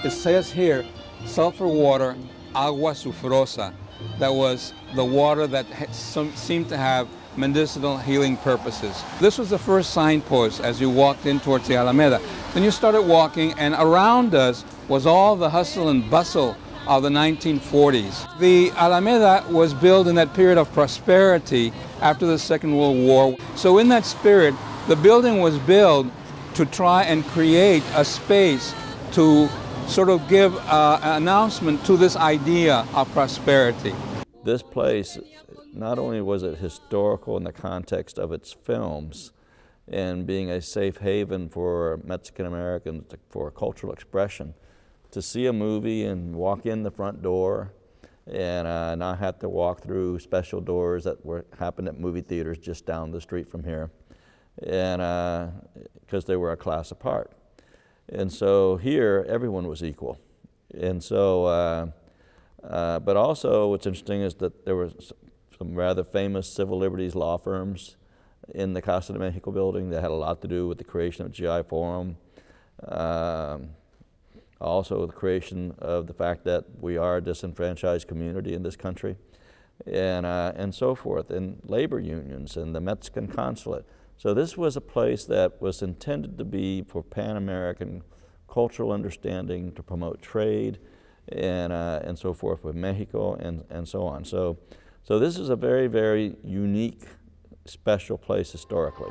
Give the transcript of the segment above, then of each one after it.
It says here, sulfur water, agua sulfurosa. That was the water that seemed to have medicinal healing purposes. This was the first signpost as you walked in towards the Alameda. Then you started walking, and around us was all the hustle and bustle of the 1940s. The Alameda was built in that period of prosperity after the Second World War. So in that spirit, the building was built to try and create a space to sort of give an announcement to this idea of prosperity. This place, not only was it historical in the context of its films and being a safe haven for Mexican Americans for cultural expression, to see a movie and walk in the front door and not have to walk through special doors that happened at movie theaters just down the street from here, and because they were a class apart. And so here, everyone was equal. And so, but also what's interesting is that there were some rather famous civil liberties law firms in the Casa de Mexico building that had a lot to do with the creation of GI Forum. Also the creation of the fact that we are a disenfranchised community in this country, and so forth, and labor unions and the Mexican consulate. So this was a place that was intended to be for Pan-American cultural understanding, to promote trade, and so forth with Mexico, and so on. So this is a very, very unique, special place historically.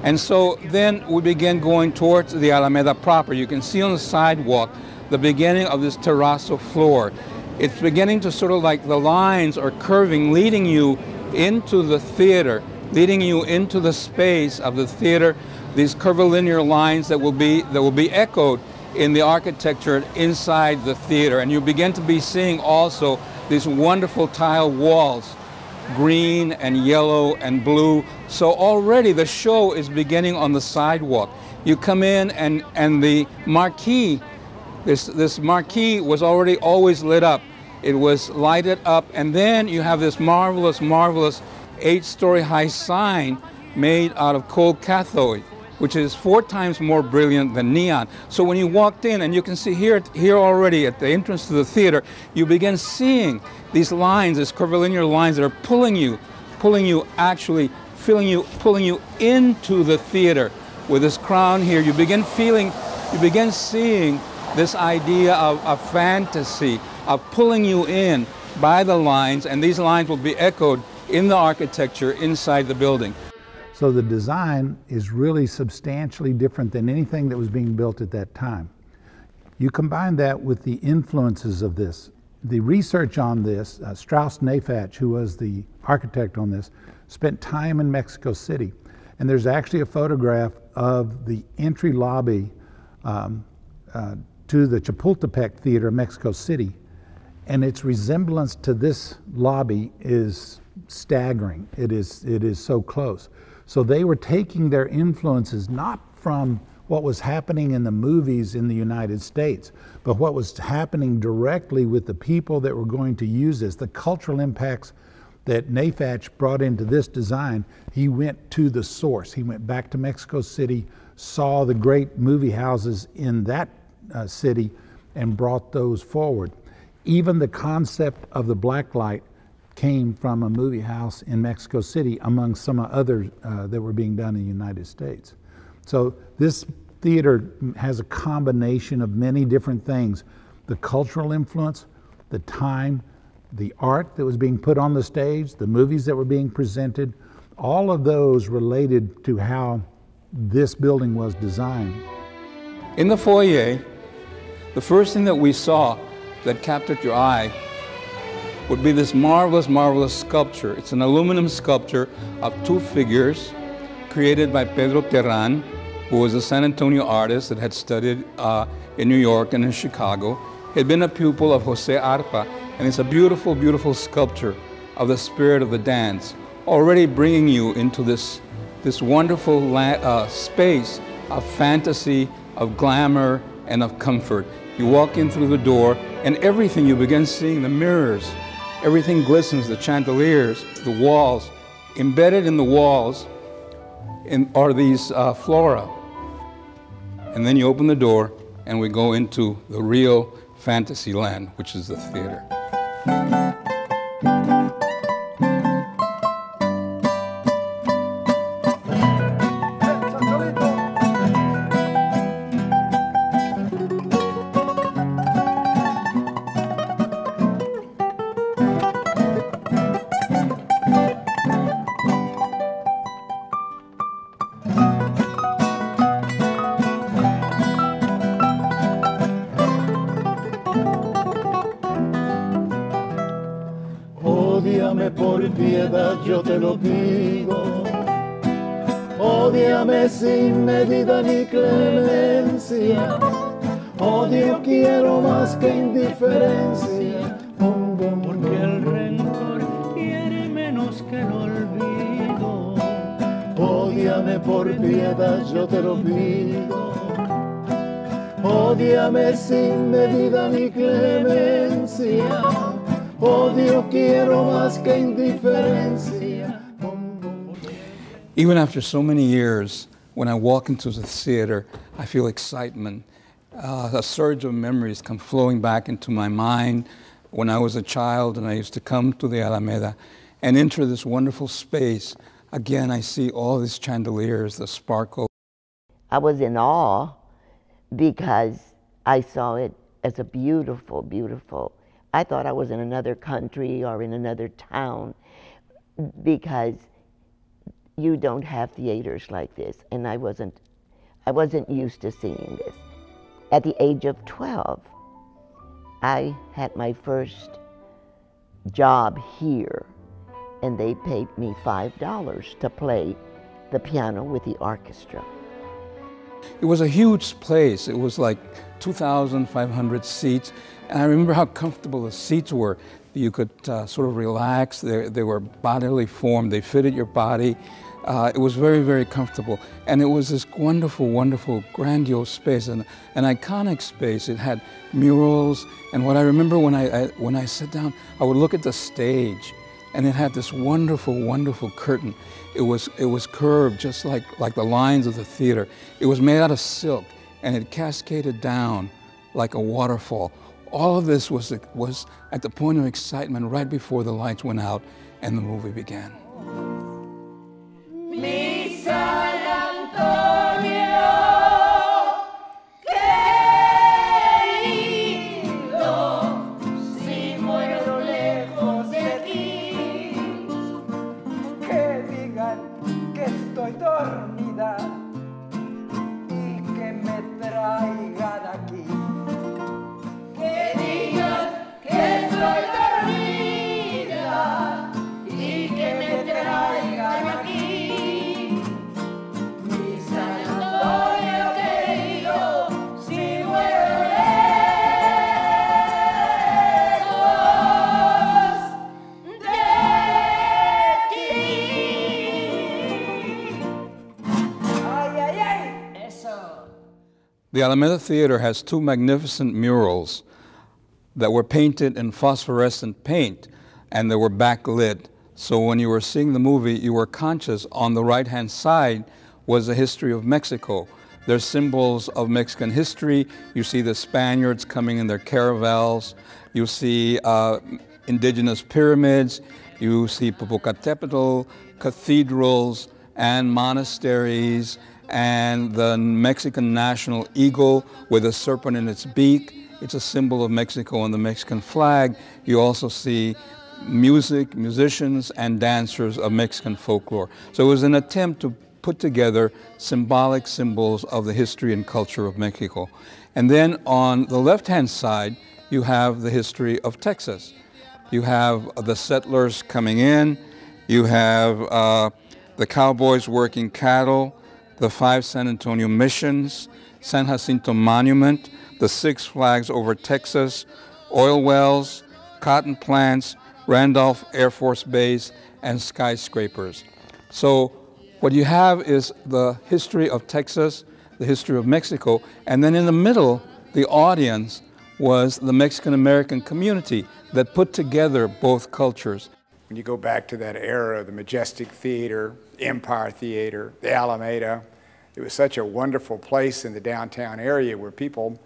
And so then we began going towards the Alameda proper. You can see on the sidewalk the beginning of this terrazzo floor. It's beginning to sort of like the lines are curving, leading you into the theater, leading you into the space of the theater, these curvilinear lines that will be echoed in the architecture inside the theater. And you begin to be seeing also these wonderful tile walls, green and yellow and blue. So already the show is beginning on the sidewalk. You come in and the marquee, this marquee was already always lit up. It was lighted up, and then you have this marvelous, marvelous 8-story high sign made out of cold cathode, which is 4 times more brilliant than neon. So when you walked in, and you can see here already at the entrance to the theater, you begin seeing these lines, these curvilinear lines that are pulling you, actually pulling you into the theater. With this crown here, you begin seeing this idea of fantasy, of pulling you in by the lines, and these lines will be echoed in the architecture inside the building. So the design is really substantially different than anything that was being built at that time. You combine that with the influences of this. The research on this, Strauss-Nefach, who was the architect on this, spent time in Mexico City. And there's actually a photograph of the entry lobby to the Chapultepec Theater in Mexico City. And its resemblance to this lobby is staggering. It is so close. So they were taking their influences not from what was happening in the movies in the United States, but what was happening directly with the people that were going to use this, the cultural impacts that Nefach brought into this design. He went to the source. He went back to Mexico City, saw the great movie houses in that city, and brought those forward. Even the concept of the black light came from a movie house in Mexico City, among some others that were being done in the United States. So this theater has a combination of many different things: the cultural influence, the time, the art that was being put on the stage, the movies that were being presented, all of those related to how this building was designed. In the foyer, the first thing that we saw that captured your eye would be this marvelous, marvelous sculpture. It's an aluminum sculpture of 2 figures created by Pedro Terran, who was a San Antonio artist that had studied in New York and in Chicago. He had been a pupil of Jose Arpa, and it's a beautiful, beautiful sculpture of the spirit of the dance, already bringing you into this wonderful space of fantasy, of glamour, and of comfort. You walk in through the door, and everything, you begin seeing the mirrors. Everything glistens, the chandeliers, the walls. Embedded in the walls are these flora. And then you open the door, and we go into the real fantasy land, which is the theater. Ódiame por piedad, yo te lo pido. Ódiame sin medida ni clemencia. Odio quiero más que indiferencia. Porque el rencor quiere menos que el olvido. Ódiame por piedad, yo te lo pido. Ódiame sin medida ni clemencia. Odio quiero más que indiferencia. Even after so many years, when I walk into the theater, I feel excitement. A surge of memories come flowing back into my mind when I was a child and I used to come to the Alameda and enter this wonderful space. Again, I see all these chandeliers, the sparkle. I was in awe because I saw it as a beautiful, beautiful. I thought I was in another country or in another town because you don't have theaters like this, and I wasn't used to seeing this. At the age of 12, I had my first job here, and they paid me $5 to play the piano with the orchestra. It was a huge place. It was like 2,500 seats. And I remember how comfortable the seats were. You could sort of relax. They were bodily formed. They fitted your body. It was very, very comfortable. And it was this wonderful, wonderful, grandiose space, an iconic space. It had murals. And what I remember when I sat down, I would look at the stage, and it had this wonderful, wonderful curtain. It was curved just like the lines of the theater. It was made out of silk, and it cascaded down like a waterfall. All of this was at the point of excitement right before the lights went out and the movie began. The Alameda Theater has two magnificent murals that were painted in phosphorescent paint, and they were backlit. So when you were seeing the movie, you were conscious on the right-hand side was the history of Mexico. There's symbols of Mexican history. You see the Spaniards coming in their caravels. You see indigenous pyramids. You see Popocatépetl, cathedrals, and monasteries, and the Mexican national eagle with a serpent in its beak. It's a symbol of Mexico on the Mexican flag. You also see music, musicians, and dancers of Mexican folklore. So it was an attempt to put together symbolic symbols of the history and culture of Mexico. And then on the left-hand side, you have the history of Texas. You have the settlers coming in. You have the cowboys working cattle, the 5 San Antonio missions, San Jacinto Monument, the 6 flags over Texas, oil wells, cotton plants, Randolph Air Force Base, and skyscrapers. So what you have is the history of Texas, the history of Mexico, and then in the middle, the audience was the Mexican-American community that put together both cultures. When you go back to that era, the Majestic Theater, Empire Theater, the Alameda, it was such a wonderful place in the downtown area where people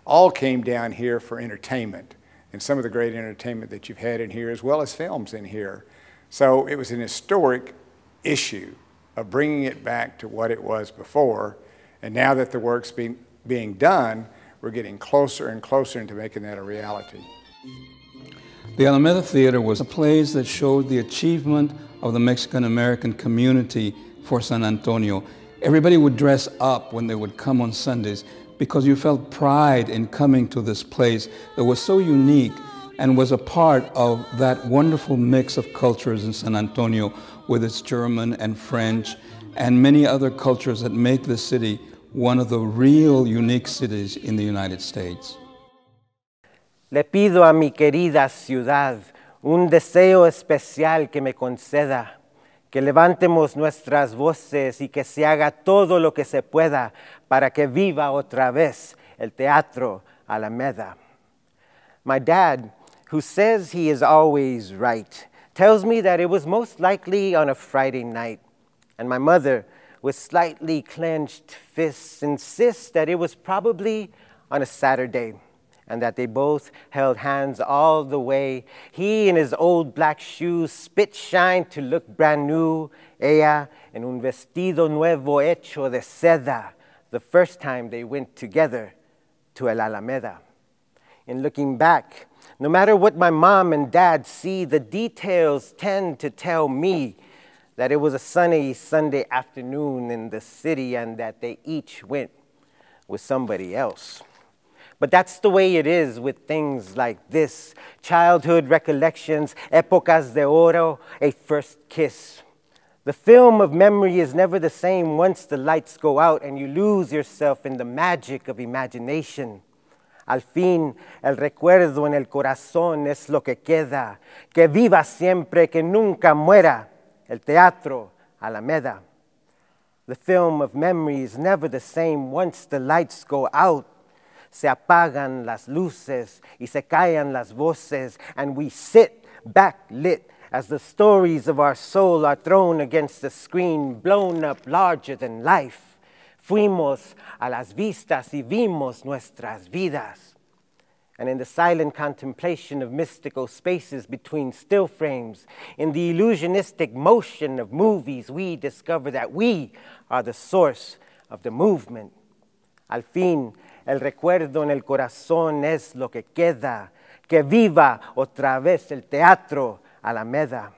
all came down here for entertainment, and some of the great entertainment that you've had in here, as well as films in here. So it was an historic issue of bringing it back to what it was before, and now that the work's being done, we're getting closer and closer into making that a reality. The Alameda Theater was a place that showed the achievement of the Mexican-American community for San Antonio. Everybody would dress up when they would come on Sundays because you felt pride in coming to this place that was so unique and was a part of that wonderful mix of cultures in San Antonio with its German and French and many other cultures that make the city one of the real unique cities in the United States. Le pido a mi querida ciudad un deseo especial que me conceda, que levantemos nuestras voces y que se haga todo lo que se pueda para que viva otra vez el Teatro Alameda. My dad, who says he is always right, tells me that it was most likely on a Friday night, and my mother, with slightly clenched fists, insists that it was probably on a Saturday, and that they both held hands all the way. He in his old black shoes, spit shine to look brand new, ella en un vestido nuevo hecho de seda, the first time they went together to El Alameda. In looking back, no matter what my mom and dad see, the details tend to tell me that it was a sunny Sunday afternoon in the city and that they each went with somebody else. But that's the way it is with things like this. Childhood recollections, épocas de oro, a first kiss. The film of memory is never the same once the lights go out and you lose yourself in the magic of imagination. Al fin, el recuerdo en el corazón es lo que queda. Que viva siempre, que nunca muera. El Teatro Alameda. The film of memory is never the same once the lights go out. Se apagan las luces y se callan las voces, and we sit backlit as the stories of our soul are thrown against the screen, blown up larger than life. Fuimos a las vistas y vimos nuestras vidas. And in the silent contemplation of mystical spaces between still frames, in the illusionistic motion of movies, we discover that we are the source of the movement. Al fin, el recuerdo en el corazón es lo que queda. Que viva otra vez el Teatro Alameda.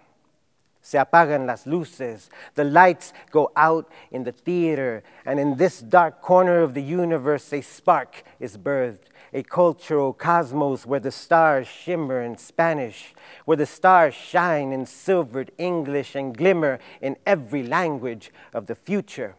Se apagan las luces, the lights go out in the theater, and in this dark corner of the universe a spark is birthed, a cultural cosmos where the stars shimmer in Spanish, where the stars shine in silvered English and glimmer in every language of the future.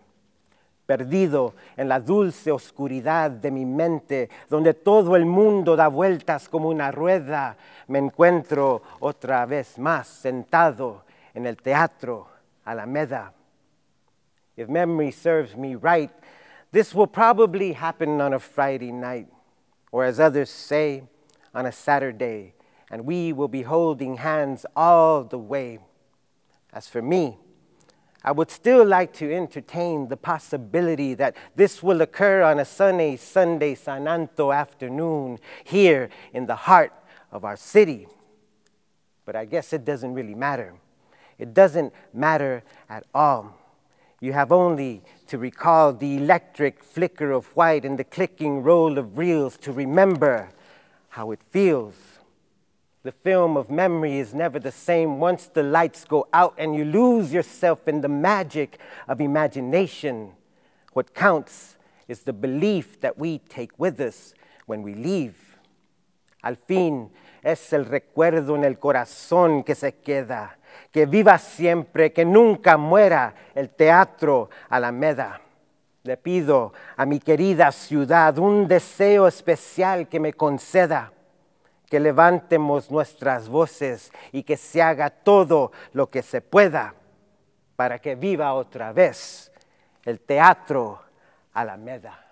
Perdido en la dulce oscuridad de mi mente, donde todo el mundo da vueltas como una rueda, me encuentro otra vez más sentado en el Teatro Alameda. If memory serves me right, this will probably happen on a Friday night, or as others say, on a Saturday, and we will be holding hands all the way. As for me, I would still like to entertain the possibility that this will occur on a sunny Sunday San Anto afternoon here in the heart of our city. But I guess it doesn't really matter. It doesn't matter at all. You have only to recall the electric flicker of white and the clicking roll of reels to remember how it feels. The film of memory is never the same once the lights go out and you lose yourself in the magic of imagination. What counts is the belief that we take with us when we leave. Al fin, es el recuerdo en el corazón que se queda. Que viva siempre, que nunca muera el Teatro Alameda. Le pido a mi querida ciudad un deseo especial que me conceda. Que levantemos nuestras voces y que se haga todo lo que se pueda para que viva otra vez el Teatro Alameda.